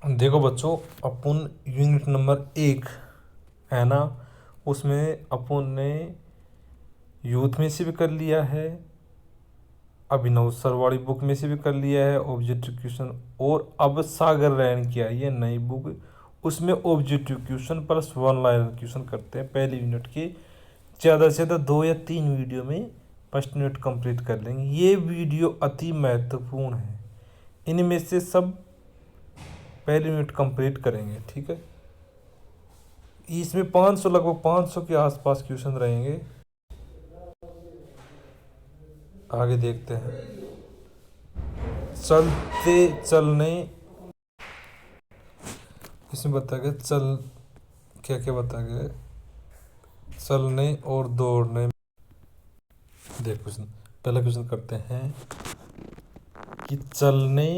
देखो बच्चों, अपन unit number 1 है ना, उसमें अपन ने यूथ में से भी कर लिया है, अभिनव सरवाड़ी बुक में से भी कर लिया है ऑब्जेक्टिव क्वेश्चन, और अब सागर रैन की आई है नई बुक, उसमें objective question plus one line question करते हैं पहले यूनिट के। ज़्यादा से ज़्यादा 2 या 3 वीडियो में फर्स्ट यूनिट कंप्लीट कर लेंगे। ये वीडियो अति महत्वपूर्ण है, इनमें से सब पहले यूनिट कंप्लीट करेंगे, ठीक है। इसमें 500 लगभग 500 के आसपास क्वेश्चन रहेंगे। आगे देखते हैं। चलते चलने, इसमें बताया गया चल क्या क्या बताया गया है? चलने और दौड़ने। देख क्वेश्चन, पहला क्वेश्चन करते हैं कि चलने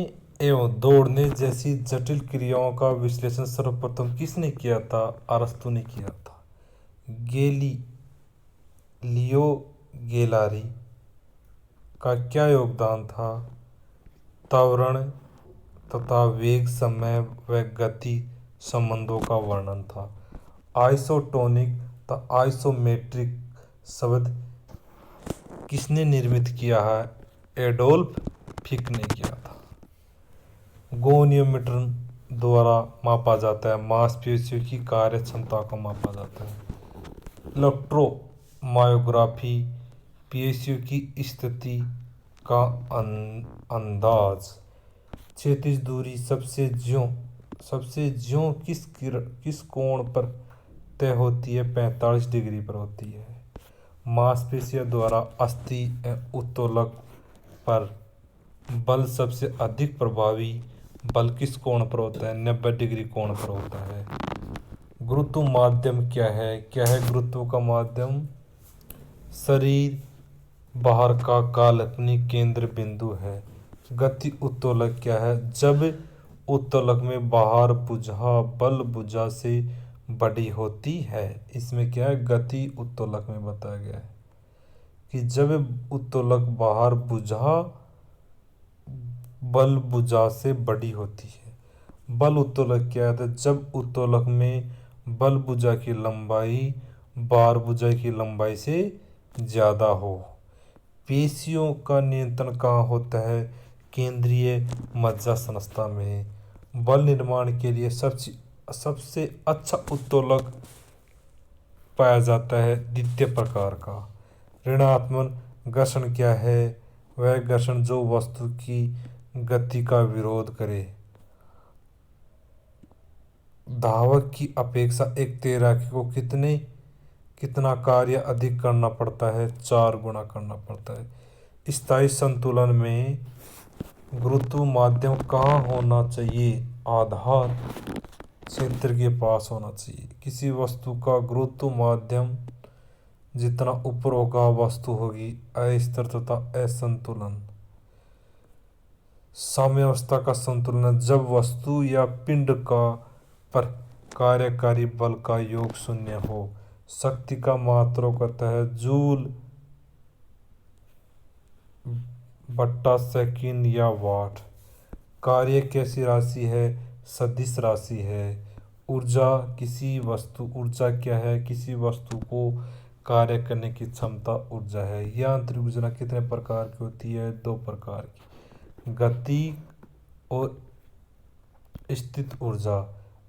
एवं दौड़ने जैसी जटिल क्रियाओं का विश्लेषण सर्वप्रथम किसने किया था? अरस्तु ने किया था। गेली लियो गेलारी का क्या योगदान था? त्वरण तथा वेग, समय व गति संबंधों का वर्णन था। आइसोटोनिक तथा आइसोमेट्रिक शब्द किसने निर्मित किया है? एडोल्फ फिक ने किया था। गोनियोमीटर द्वारा मापा जाता है, मांसपेशियों की कार्य क्षमता को मापा जाता है। इलेक्ट्रोमायोग्राफी पेशियों की स्थिति का अंदाज। क्षैतिज दूरी सबसे ज्यों किस कोण पर तय होती है? 45 डिग्री पर होती है। मांसपेशियों द्वारा अस्थि उत्तोलक पर बल सबसे अधिक प्रभावी बल किस कोण पर होता है? 90 डिग्री कोण पर होता है। गुरुत्व माध्यम क्या है? गुरुत्व का माध्यम? शरीर बाहर का काल्पनिक केंद्र बिंदु है। गति उत्तोलक क्या है? जब उत्तोलक में बाहर भुजा बल भुजा से बड़ी होती है। इसमें क्या है? गति उत्तोलक में बताया गया है कि जब उत्तोलक बाहर भुजा बल भुजा से बड़ी होती है। बल उत्तोलक क्या है? जब उत्तोलक में बल भुजा की लंबाई बार भुजा की लंबाई से ज़्यादा हो। पेशियों का नियंत्रण कहाँ होता है? केंद्रीय मज्जा संस्था में। बल निर्माण के लिए सबसे अच्छा उत्तोलक पाया जाता है द्वितीय प्रकार का। ऋणात्मक घर्षण क्या है? वह घर्षण जो वस्तु की गति का विरोध करे। धावक की अपेक्षा एक तैराकी को कितना कार्य अधिक करना पड़ता है? 4 गुना करना पड़ता है। स्थायी संतुलन में गुरुत्व माध्यम कहाँ होना चाहिए? आधार क्षेत्र के पास होना चाहिए। किसी वस्तु का गुरुत्व माध्यम जितना ऊपर होगा वस्तु होगी अस्थिर तथा असंतुलन। साम्यावस्था का संतुलन जब वस्तु या पिंड का पर कार्यकारी बल का योग शून्य हो। शक्ति का मात्रक कहता है जूल बट्टा सेकंड या वाट। कार्य कैसी राशि है? सदिश राशि है। ऊर्जा क्या है? किसी वस्तु को कार्य करने की क्षमता ऊर्जा है। यांत्रिक ऊर्जा कितने प्रकार की होती है? 2 प्रकार की, गति और स्थित ऊर्जा।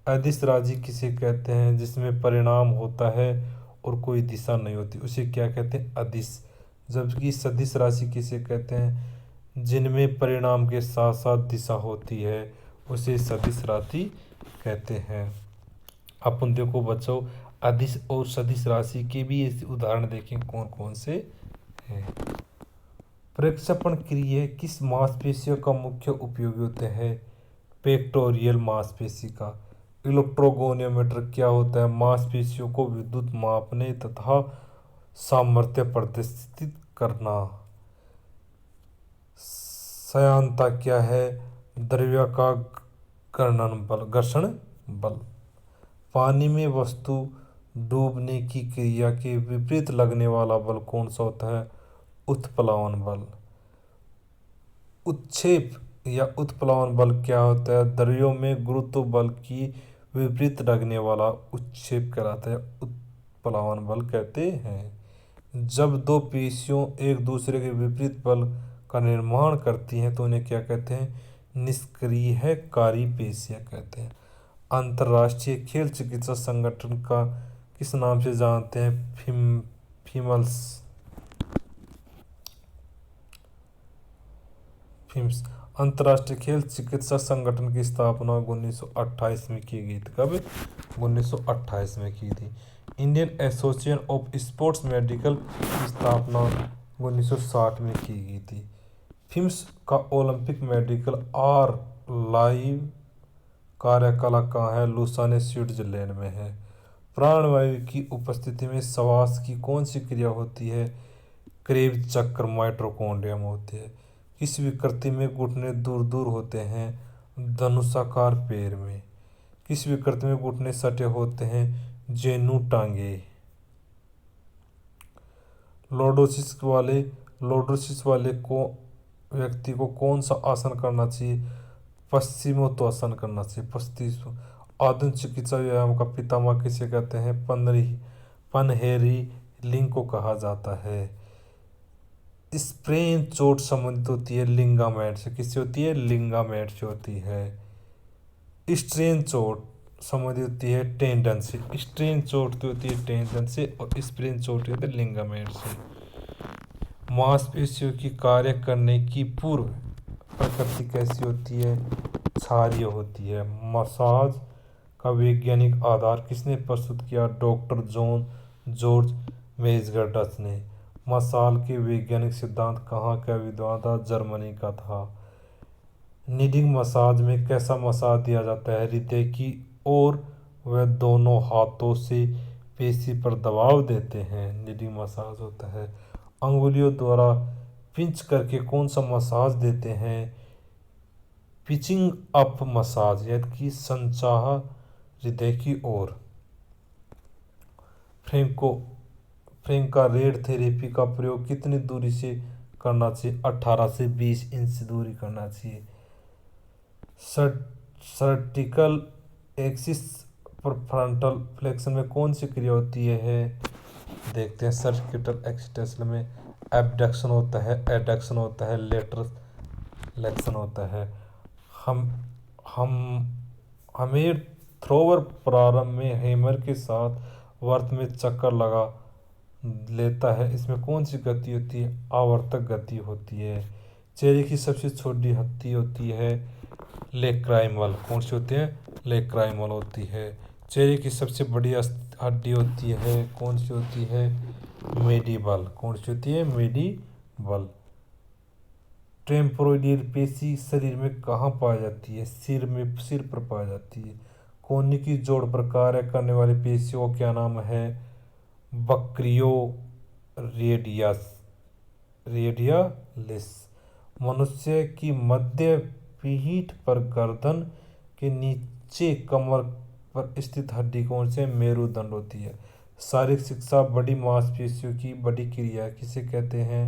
अदिश राशि किसे कहते हैं? जिसमें परिणाम होता है और कोई दिशा नहीं होती, उसे क्या कहते हैं? अदिश। जबकि सदिश राशि किसे कहते हैं? जिनमें परिणाम के साथ साथ दिशा होती है, उसे सदिश राशि कहते हैं। अपन देखो बच्चों, अदिश और सदिश राशि के भी ऐसे उदाहरण देखें कौन कौन से हैं। प्रक्षेपण क्रिया किस मांसपेशियों का मुख्य उपयोग होता है? पेक्टोरियल मांसपेशी का। इलेक्ट्रोगोनियोमीटर क्या होता है? मांसपेशियों को विद्युत मापने तथा सामर्थ्य प्रदर्शित करना। सयांता क्या है? द्रव्य का घर्षण बल। पानी में वस्तु डूबने की क्रिया के विपरीत लगने वाला बल कौन सा होता है? उत्प्लावन बल। उत्क्षेप या उत्प्लावन बल क्या होता है? द्रव्यों में गुरुत्व बल की विपरीत लगने वाला उत्क्षेप कहलाता है, उत्प्लावन बल कहते हैं। जब दो पेशियों एक दूसरे के विपरीत बल का निर्माण करती हैं तो उन्हें क्या कहते हैं? निष्क्रियकारी पेशियां कहते हैं। अंतर्राष्ट्रीय खेल चिकित्सा संगठन का किस नाम से जानते हैं? फिमल्स फिम्स अंतर्राष्ट्रीय खेल चिकित्सा संगठन की स्थापना 1928 में की गई थी। कब? 1928 में की थी। Indian association of sports medical की स्थापना 1960 में की गई थी। फिम्स का ओलंपिक मेडिकल आर लाइव कार्यकला कहाँ है? लुसाने स्विट्जरलैंड में है। प्राणवायु की उपस्थिति में श्वास की कौन सी क्रिया होती है? क्रेब चक्र माइटोकॉन्ड्रियम होते हैं। किस विकृति में घुटने दूर दूर होते हैं? धनुषाकार पैर में। किस विकृति में घुटने सटे होते हैं? जेनु टांगे। लॉर्डोसिस वाले को व्यक्ति को कौन सा आसन करना चाहिए? पश्चिमोत्तासन करना चाहिए। पश्चिम आधुनिक चिकित्सा व्यायाम का पितामह किसे कहते हैं? पनहेरी लिंग को कहा जाता है। स्प्रेन चोट संबंधित होती है लिंगामेंट से। किससे होती है? लिंगामेंट से होती है। स्ट्रेन चोट संबंधित होती है टेंडन से। स्ट्रेन चोट होती है टेंडन से और स्प्रेन चोट होती है लिंगामेंट से। मांसपेशियों की कार्य करने की पूर्व प्रकृति कैसी होती है? क्षारीय होती है। मसाज का वैज्ञानिक आधार किसने प्रस्तुत किया? डॉक्टर जॉर्ज मेजगर्डस ने। मसाल के वैज्ञानिक सिद्धांत कहाँ का विद्वान था? जर्मनी का था। नीडिंग मसाज में कैसा मसाज दिया जाता है? हृदय की ओर वह दोनों हाथों से पेशी पर दबाव देते हैं, नीडिंग मसाज होता है। अंगुलियों द्वारा पिंच करके कौन सा मसाज देते हैं? पिचिंग अप मसाज, यानी कि संचाह हृदय की ओर। फ्रैंका रेड थेरेपी का प्रयोग कितनी दूरी से करना चाहिए? 18 से 20 इंच दूरी करना चाहिए। सर्टिकल एक्सिस पर फ्रंटल फ्लेक्शन में कौन सी क्रिया होती है? देखते हैं। सर्किटल एक्सिटेशन में एबडक्शन होता है, एडक्शन होता है, लेटरल होता है। हमेर थ्रोवर प्रारंभ में हैमर के साथ वर्त में चक्कर लगा लेता है। इसमें कौन सी गति होती है? आवर्तक गति होती है। चेहरे की सबसे छोटी हड्डी होती है लेक्राइमल। कौन सी होती है? लेक्राइमल होती है। चेहरे की सबसे बड़ी हड्डी होती है, कौन सी होती है? मेडिबल। कौन सी होती है? मेडिबल। टेम्पोरोइडियल पेशी शरीर में कहाँ पाई जाती है? सिर पर पाई जाती है। कोहनी की जोड़ पर कार्य करने वाली पेशियों का क्या नाम है? बक्रियो रेडियालिस। मनुष्य की मध्य पीठ पर गर्दन के नीचे कमर पर स्थित हड्डी कौन से? मेरुदंड होती है। शारीरिक शिक्षा बड़ी मांसपेशियों की बड़ी क्रिया किसे कहते हैं?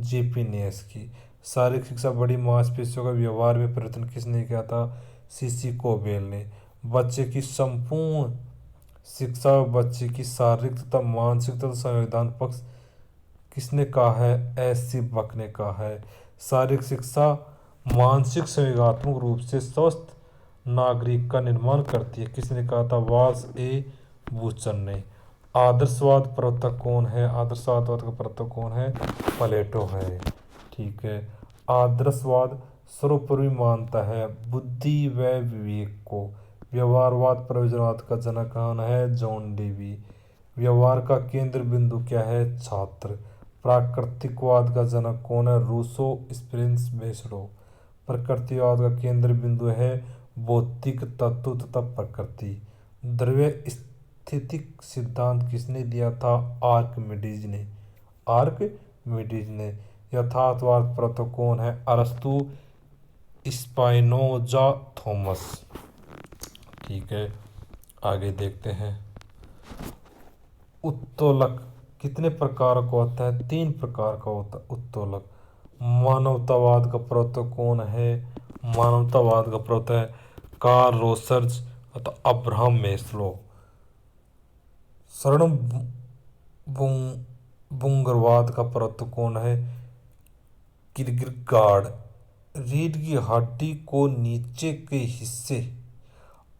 जेपिनेस की। शारीरिक शिक्षा बड़ी मांसपेशियों का व्यवहार में परिवर्तन किसने किया था? सीसी कोबेल ने। बच्चे की संपूर्ण शिक्षा बच्चे की शारीरिक तथा मानसिक तथा संविधान पक्ष किसने कहा है? एस.सी. बक ने कहा है। शारीरिक शिक्षा मानसिक संवेगात्मक रूप से स्वस्थ नागरिक का निर्माण करती है, किसने कहा था? वाल्स ए बूचर ने। आदर्शवाद प्रवर्तक कौन है? आदर्शवाद का प्रवर्तक कौन है? प्लेटो है। ठीक है। आदर्शवाद सर्वोपरि मानता है बुद्धि व विवेक को। व्यवहारवाद प्रयोजनवाद का जनक कौन है? John Dewey. व्यवहार का केंद्र बिंदु क्या है? छात्र। प्राकृतिकवाद का जनक कौन है? Rousseau springs बेसडो। प्रकृतिवाद का केंद्र बिंदु है भौतिक तत्व तथा प्रकृति। द्रव्य स्थितिक सिद्धांत किसने दिया था? आर्किमिडीज ने। यथार्थवाद प्रवर्तक कौन है? अरस्तु, स्पाइनोजा, थॉमस। ठीक है, आगे देखते हैं। उत्तोलक कितने प्रकार का होता है? 3 प्रकार का होता है उत्तोलक। मानवतावाद का प्रवर्तक कौन है? मानवतावाद का प्रवक्ता है कार्ल रोजर्स अथवा अब्राहम मेस्लो। शरण बुंगरवाद का प्रवक्ता कौन है? किरकेगार्ड। रीढ़ की हड्डी को नीचे के हिस्से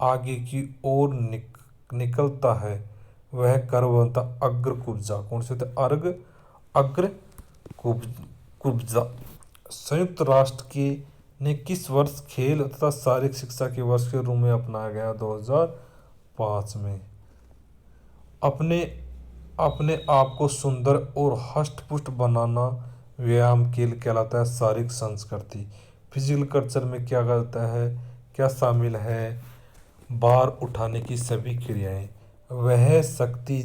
आगे की ओर निकलता है, वह कर्व बनता अग्रकुब्जा। कौन से होते? अग्र कुब्जा। संयुक्त राष्ट्र के ने किस वर्ष खेल तथा शारीरिक शिक्षा के वर्ष के रूप में अपनाया गया? 2005 में। अपने अपने आप को सुंदर और हष्ट-पुष्ट बनाना व्यायाम खेल कहलाता है। शारीरिक संस्कृति फिजिकल कल्चर में क्या कहता है, क्या शामिल है? भार उठाने की सभी क्रियाएं। वह शक्ति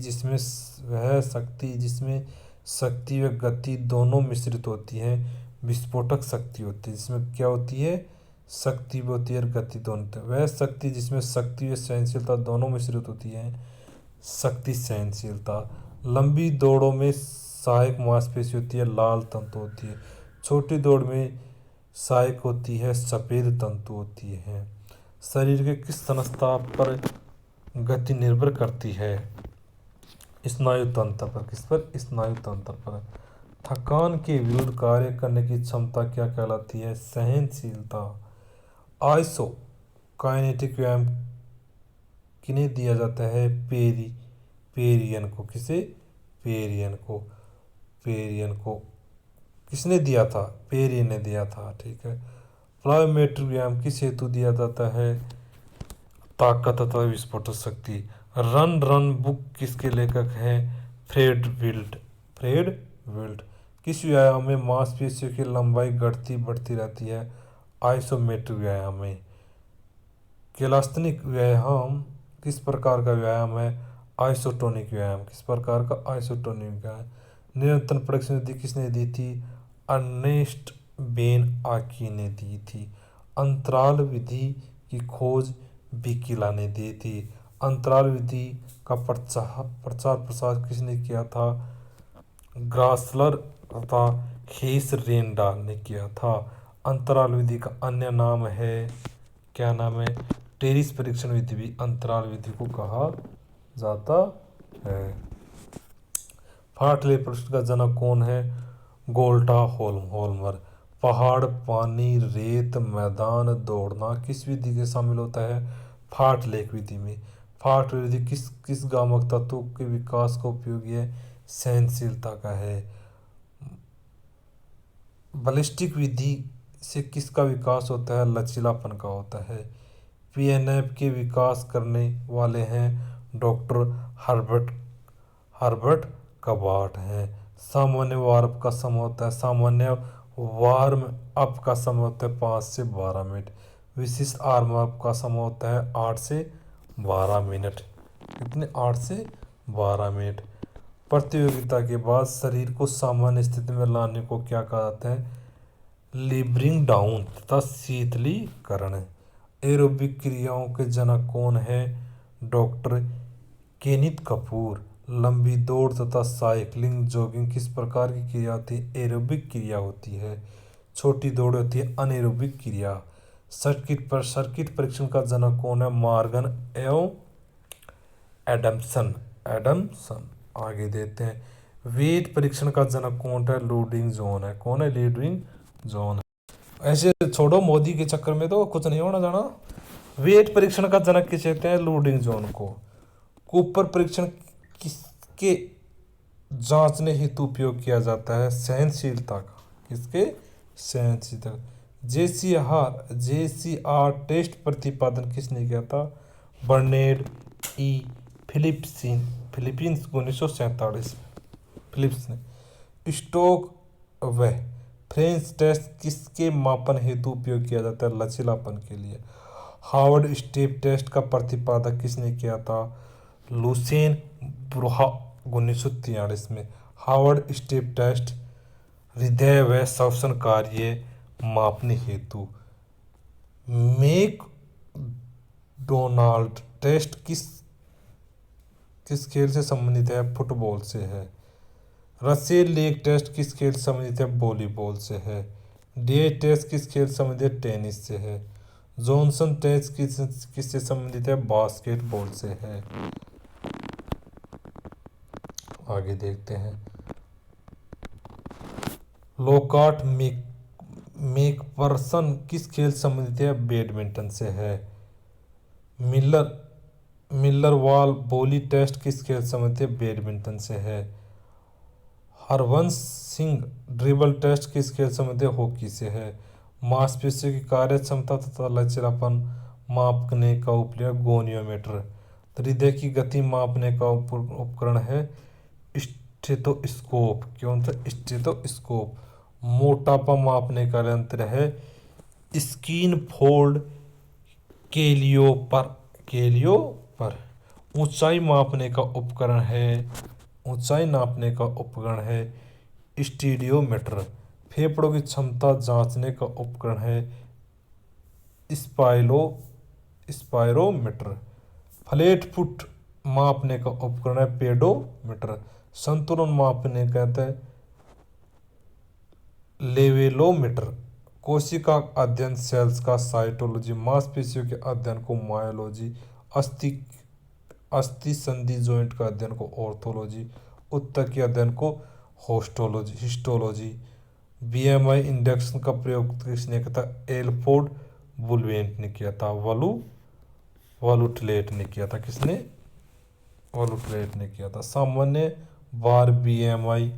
जिसमें शक्ति व गति दोनों मिश्रित होती है विस्फोटक शक्ति होती है। जिसमें क्या होती है? शक्ति भी होती है और गति दोनों होती है। वह शक्ति जिसमें शक्ति व सहनशीलता दोनों मिश्रित होती है शक्ति सहनशीलता। लंबी दौड़ों में सहायक मांसपेशी होती है लाल तंतु होती है। छोटी दौड़ में सहायक होती है सफेद तंतु होती है। शरीर के किस संस्था पर गति निर्भर करती है? स्नायु तंत्र पर। किस पर? स्नायु तंत्र पर। थकान के विरुद्ध कार्य करने की क्षमता क्या कहलाती है? सहनशीलता। आइसो काइनेटिक व्यायाम किन्हें दिया जाता है? पेरियन को। किसे? पेरियन को किसने दिया था? पेरियन ने दिया था। ठीक है। प्लायोमेट्रिक व्यायाम किस हेतु दिया जाता है? ताकत तथा विस्फोटक शक्ति। रन बुक किसके लेखक हैं? Fred Wilt. किस व्यायाम में मांसपेशियों की लंबाई घटती बढ़ती रहती है? आइसोमेट्रिक व्यायाम में। कैलास्थनिक व्यायाम किस प्रकार का व्यायाम है? आइसोटोनिक व्यायाम। किस प्रकार का? आइसोटोनिक व्यायाम। निरंतर परीक्षण विधि किसने दी थी? अर्नेस्ट बेन आकी ने दी थी। अंतराल विधि की खोज बिकिला ने दी थी। अंतराल विधि का प्रचार प्रसार किसने किया था? ग्रासलर तथा हेस रेनडाल ने किया था। अंतराल विधि का अन्य नाम है, क्या नाम है? टेरिस परीक्षण विधि भी अंतराल विधि को कहा जाता है। फाटले प्रश्न का जनक कौन है? गोल्टा होल्मर। पहाड़, पानी, रेत, मैदान, दौड़ना किस विधि के शामिल होता है? फाटलेख विधि में। फाट विधि किस गामक तत्व के विकास का उपयोगी है? सहनशीलता का है। बैलिस्टिक विधि से किसका विकास होता है? लचीलापन का होता है। पीएनएफ के विकास करने वाले हैं डॉक्टर हर्बर्ट कबार्ट हैं। सामान्य वार्म का समय होता है, सामान्य वार्म अप का समय होता है 5 से 12 मिनट। विशिष्ट वार्म अप का समय होता है 8 से 12 मिनट। कितने? 8 से 12 मिनट। प्रतियोगिता के बाद शरीर को सामान्य स्थिति में लाने को क्या कहा जाता है? लिबरिंग डाउन तथा शीतलीकरण। एरोबिक क्रियाओं के जनक कौन है? Doctor Kenneth Kapoor. लंबी दौड़ तथा साइकिलिंग जॉगिंग किस प्रकार की क्रिया होती है? एरोबिक क्रिया होती है। छोटी दौड़ होती है अनएरोबिक क्रिया। सर्किट परीक्षण का जनक कौन है? मॉर्गन एवं एडम्सन। आगे देते हैं। वेट परीक्षण का जनक कौन है? लोडिंग जोन है। कौन है? Loading zone. ऐसे छोड़ो मोदी के चक्कर में तो कुछ नहीं होना जाना। वेट परीक्षण का जनक किसे कहते हैं? लोडिंग जोन को। कूपर परीक्षण किसके जांचने हेतु उपयोग किया जाता है? सहनशीलता का। किसके? सहनशीलता। जेसीआर टेस्ट प्रतिपादन किसने किया था? बर्नेड ई फिलिपींस 1947 में फिलिप्स ने। स्टोक व फ्रेंच टेस्ट किसके मापन हेतु उपयोग किया जाता है? लचीलापन के लिए। हार्वर्ड स्टेप टेस्ट का प्रतिपादक किसने किया था? लुसेन ब्रुहा 1943 में। हार्वर्ड स्टेप टेस्ट हृदय व श्वसन कार्य मापने हेतु। मैकडोनाल्ड टेस्ट किस खेल से संबंधित है? फुटबॉल से है। रसेल लेक टेस्ट किस खेल से संबंधित है? वॉलीबॉल से है। डे टेस्ट किस खेल से संबंधित है? टेनिस से है। जॉनसन टेस्ट किससे संबंधित है? बास्केटबॉल से है। आगे देखते हैं। लोकार्ट मैकफरसन किस खेल से संबंधित है? बैडमिंटन से है। मिलर वॉल बॉली टेस्ट किस खेल से संबंधित है? बैडमिंटन से है। हरवंश सिंह ड्रिबल टेस्ट किस खेल से संबंधित है? हॉकी से है। मांसपेशियों की कार्य क्षमता तथा लचीलापन मापने का उपकरण गोनियोमीटर। हृदय की गति मापने का उपकरण है स्टेथोस्कोप। कौन सा? स्टेथोस्कोप। मोटापा मापने का यंत्र है स्किन फोल्ड कैलियोपर। ऊंचाई मापने का उपकरण है ऊंचाई नापने का उपकरण है स्टीडियोमीटर। फेफड़ों की क्षमता जांचने का उपकरण है स्पायरोमीटर। फ्लैट फुट मापने का उपकरण है पेडोमीटर। संतुलन मापने कहते हैं लेवेलोमीटर। कोशिका अध्ययन सेल्स का साइटोलॉजी। मांसपेशियों के अध्ययन को मायोलॉजी। अस्थि संधि जॉइंट का अध्ययन को ऑर्थोलॉजी। उत्तर के अध्ययन को हिस्टोलॉजी। बीएमआई इंडेक्स का प्रयोग किसने किया था? एल्फ्रेड बुलवेंट ने किया था। वलुटलेट ने किया था। किसने? वलुटलेट ने किया था। सामान्य भार बीएमआई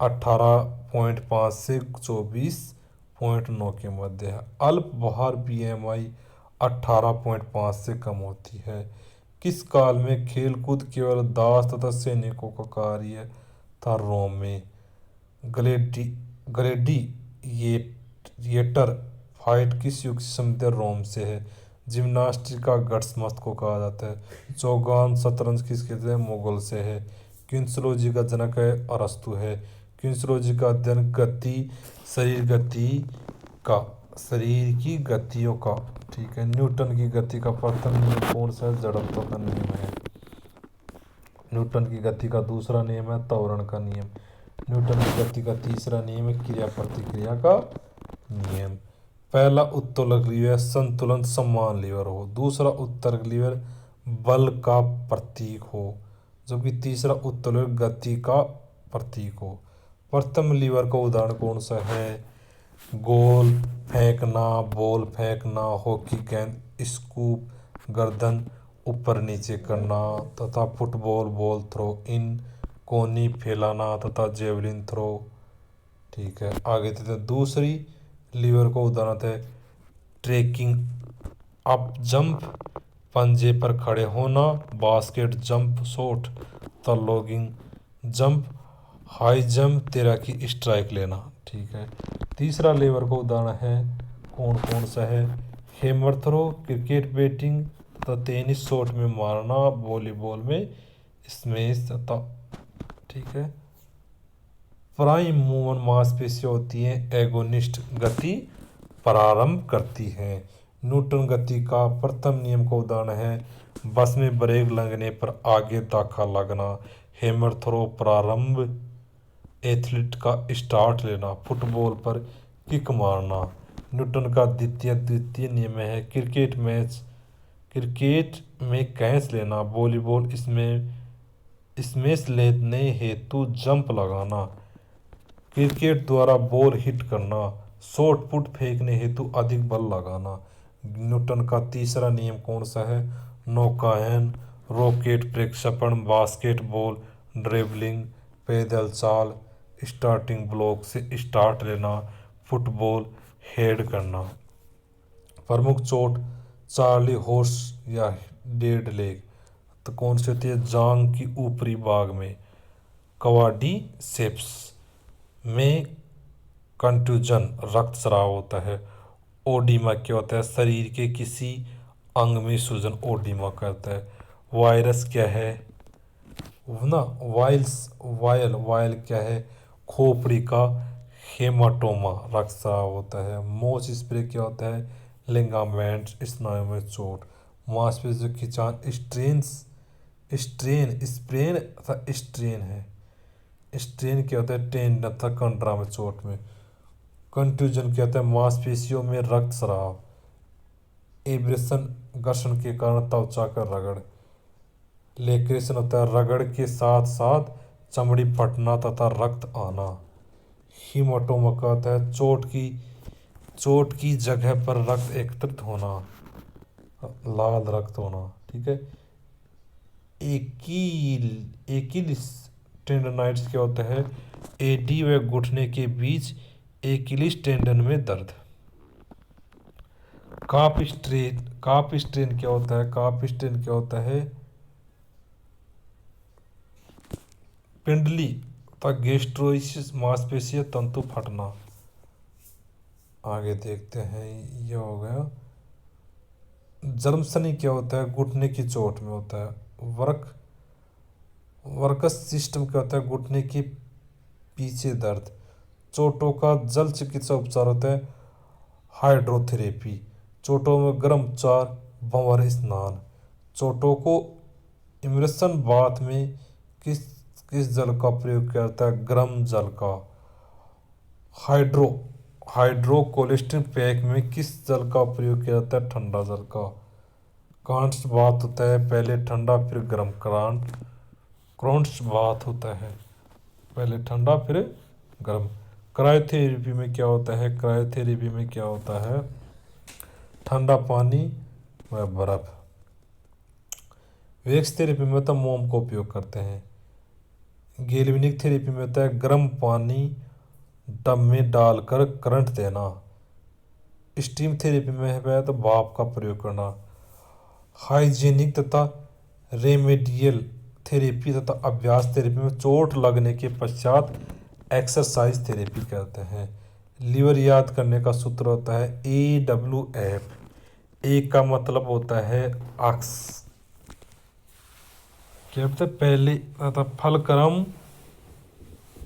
18.5 से 24.9 के मध्य है। अल्प भार बीएमआई 18.5 से कम होती है। किस काल में खेलकूद केवल दास तथा सैनिकों का कार्य था? रोम में। ग्लैडिएटर फाइट किस युग से संबंधित? रोम से है। जिम्नास्टिक का गट्समस्त को कहा जाता है। चौगान शतरंज किस कहते हैं? मुगल से है। किन्सोलॉजी का जनक है अरस्तु है। किन्सोलॉजी का अध्ययन शरीर की गतियों का। ठीक है। न्यूटन की गति का प्रथम नियम कौन सा है? जड़त्व का नियम है। न्यूटन की गति का दूसरा नियम है त्वरण का नियम। न्यूटन की गति का तीसरा नियम है क्रिया प्रतिक्रिया का नियम। पहला उत्तोलक लीवर संतुलन समान लीवर हो। दूसरा उत्तरक लीवर बल का प्रतीक हो, जबकि तीसरा उत्तोलक गति का प्रतीक हो। प्रथम लीवर का उदाहरण कौन सा है? गोल फेंकना, बॉल फेंकना, हॉकी गेंद, स्कूप, गर्दन ऊपर नीचे करना तथा फुटबॉल बॉल थ्रो इन, कोनी फैलाना तथा जेवलिन थ्रो। ठीक है। आगे देते हैं। दूसरी लीवर को उदाहरण है ट्रैकिंग अप जंप, पंजे पर खड़े होना, बास्केट जंप शॉट तथा लॉगिंग जंप, हाई जंप, तैराकी स्ट्राइक लेना। ठीक है। तीसरा लीवर का उदाहरण है कौन कौन सा है? हैमर थ्रो, क्रिकेट बैटिंग तथा टेनिस शॉट में मारना, वॉलीबॉल में स्मैश तथा। ठीक है। प्राइम मूवमेंट मांसपेशियां होती हैं एगोनिस्ट गति प्रारंभ करती हैं। न्यूटन गति का प्रथम नियम का उदाहरण है बस में ब्रेक लगने पर आगे धक्का लगना, हैमर थ्रो प्रारंभ, एथलीट का स्टार्ट लेना, फुटबॉल पर किक मारना। न्यूटन का द्वितीय नियम है क्रिकेट में कैच लेना, वॉलीबॉल इसमें स्मैश लेने हेतु जंप लगाना, क्रिकेट द्वारा बॉल हिट करना, शॉट पुट फेंकने हेतु अधिक बल लगाना। न्यूटन का तीसरा नियम कौन सा है? नौकायन, रॉकेट प्रक्षेपण, बास्केटबॉल, ड्रिबलिंग, पैदल चाल, स्टार्टिंग ब्लॉक से स्टार्ट लेना, फुटबॉल हेड करना। प्रमुख चोट चार्ली हॉर्स या डेड लेग तो कौन सी होती है? जांग की ऊपरी भाग में। क्वाड्रिसेप्स में कंट्यूजन रक्तस्राव होता है। ओडिमा क्या होता है? शरीर के किसी अंग में सूजन ओडिमा कहता है। वायरस क्या है? ना वायल क्या है? खोपड़ी का हेमाटोमा रक्तस्राव होता है। मोच स्प्रे क्या होता है? लिगामेंट स्नायु में चोट। मांसपेशियों की खिंचान स्प्रेन तथा स्ट्रेन है। स्ट्रेन क्या होता है? टेंडन तथा कंडरा में चोट में। कंट्यूजन क्या होता है, मांसपेशियों में रक्तस्राव। एब्रेशन, घर्षण के कारण त्वचा का रगड़। लेक्रेशन होता है रगड़ के साथ साथ चमड़ी फटना तथा रक्त आना। हीमाटोमा का होता है चोट की जगह पर रक्त एकत्रित होना, लाल रक्त होना। ठीक है। एकिलिस टेंडनाइट्स क्या होता है, एडी व घुटने के बीच एकिलिस टेंडन में दर्द। काफ स्ट्रेन क्या होता है, काफ स्ट्रेन क्या होता है, पिंडली तथा गैस्ट्रोइसिस मांसपेशीय तंतु फटना। आगे देखते हैं, यह हो गया। जर्मसनी क्या होता है, घुटने की चोट में होता है। वर्कस सिस्टम क्या होता है, घुटने के पीछे दर्द। चोटों का जल चिकित्सा उपचार होता है हाइड्रोथेरेपी। चोटों में गर्म उपचार, भंवर स्नान। चोटों को इमर्सन बाथ में किस जल का प्रयोग किया जाता है, गर्म जल का। हाइड्रोकोलेस्ट्रिन पैक में किस जल का प्रयोग किया जाता है, ठंडा जल का। कांट्स बाथ होता है पहले ठंडा फिर गर्म। क्राउंस बाथ होता है पहले ठंडा फिर गर्म। क्रायोथेरेपी में क्या होता है, क्रायोथेरेपी में क्या होता है, ठंडा पानी व बर्फ। वैक्स थेरेपी में तो मोम का उपयोग करते हैं। गैल्वेनिक थेरेपी में होता है गर्म पानी टब में डालकर करंट देना। स्टीम थेरेपी में है तो भाप का प्रयोग करना। हाइजीनिक तथा रेमेडियल थेरेपी तथा अभ्यास थेरेपी में चोट लगने के पश्चात एक्सरसाइज थेरेपी कहते हैं। लीवर याद करने का सूत्र होता है AWF। ए का मतलब होता है ऑक्स। क्या होता है, पहले आता फलक्रम,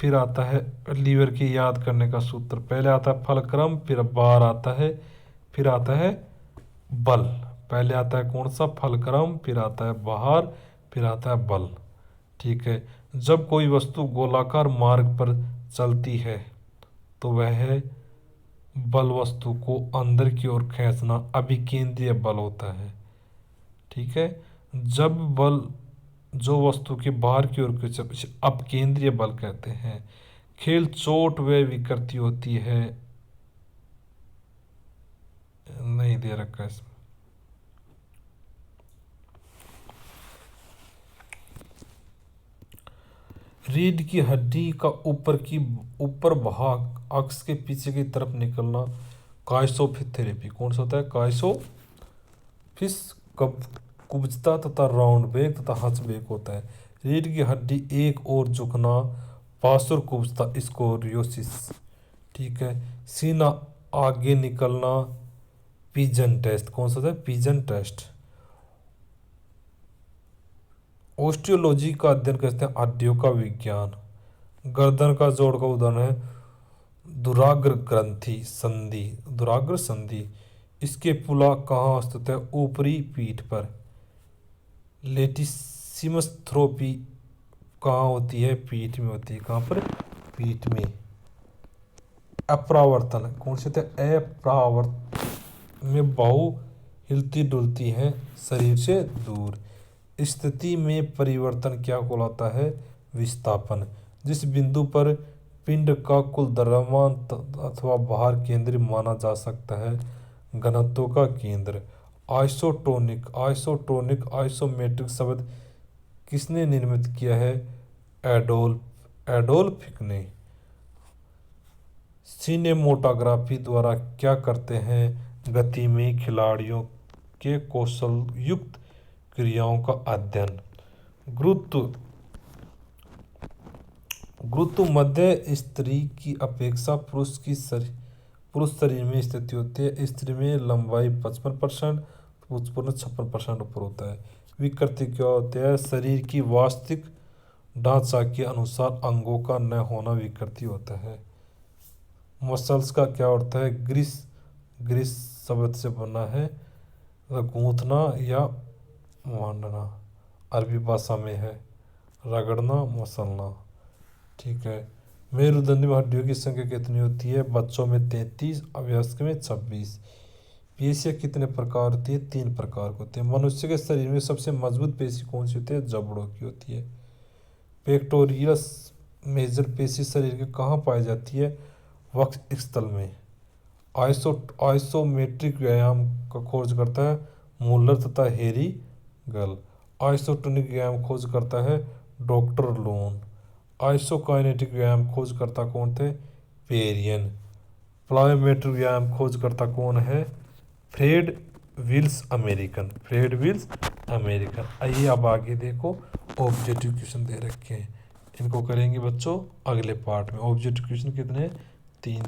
फिर आता है लीवर की याद करने का सूत्र। पहले आता है फलक्रम, फिर बार आता है, फिर आता है बल। पहले आता है कौन सा, फलक्रम, फिर आता है बाहर, फिर आता है बल। ठीक है। जब कोई वस्तु गोलाकार मार्ग पर चलती है तो वह बल वस्तु को अंदर की ओर खींचना अभिकेंद्रीय बल होता है। ठीक है। जब बल जो वस्तु के बाहर की ओर खींचे अपकेंद्रीय बल कहते हैं। खेल चोट व विकृति होती है, नहीं दे रखा इसमें। रीढ़ की हड्डी का ऊपर भाग अक्ष के पीछे की तरफ निकलना काइसोफिजियोथेरेपी। कौन सा होता है, काइसोफिस कुब्जता तथा राउंड बैक तथा हंचबैक होता है। रीढ़ की हड्डी एक और झुकना पार्श्व कुब्जता स्कोरियोसिस। ठीक है। सीना आगे निकलना पिजन टेस्ट। कौन सा होता है, पिजन टेस्ट। ऑस्टियोलॉजी का अध्ययन करते हैं हड्डियों का विज्ञान। गर्दन का जोड़ का उदाहरण है दुराग्र ग्रंथि संधि, दुराग्र संधि। इसके पुला कहाँ स्थित है, ऊपरी पीठ पर। लेटिसिमस थ्रोपी कहाँ होती है, पीठ में होती है। कहाँ पर, पीठ में। अप्रावर्तन कौन से होते हैं, अप्रावर्तन में बाहु हिलती डुलती है शरीर से दूर। स्थिति में परिवर्तन क्या कहलाता है, विस्थापन। जिस बिंदु पर पिंड का कुल द्रव्यमान अथवा भार केंद्र माना जा सकता है, घनत्व का केंद्र। आइसोमेट्रिक शब्द किसने निर्मित किया है, एडोल्फ ने। सिनेमोटोग्राफी द्वारा क्या करते हैं, गति में खिलाड़ियों के कौशल युक्त क्रियाओं का अध्ययन। गुरुत्व मध्य स्त्री की अपेक्षा पुरुष शरीर में स्थिति होती है। स्त्री में लंबाई 55%, पुरुष में 56% ऊपर होता है। विकृति क्या होती है, शरीर की वास्तविक ढांचा के अनुसार अंगों का न होना विकृति होता है। मसल्स का क्या अर्थ है, ग्रीस शब्द से बना है, गूंथना या मांडना, अरबी भाषा में है रगड़ना, मसलना। ठीक है। मेरुदंड में हड्डियों की संख्या कितनी होती है? बच्चों में 33, वयस्क में 26। पेशियां कितने प्रकार होती है? 3 प्रकार की होती है। मनुष्य के शरीर में सबसे मजबूत पेशी कौन सी होती है? जबड़ों की होती है। पेक्टोरियस मेजर पेशी शरीर के कहाँ पाई जाती है? वक्ष स्थल में। आइसोमेट्रिक व्यायाम का खोज करता है मुलर तथा हेरीगल। आइसोटोनिक व्यायाम खोज करता है डॉक्टर लोन। आइसोकाइनेटिक व्यायाम खोज करता कौन थे? पेरियन। प्लायोमेट्रिक व्यायाम खोज करता कौन है? Fred Wills American. Fred Wills American. आइए अब आगे देखो, ऑब्जेक्टिव क्वेश्चन दे रखे हैं, इनको करेंगे बच्चों अगले पार्ट में। ऑब्जेक्टिव क्वेश्चन कितने? 3।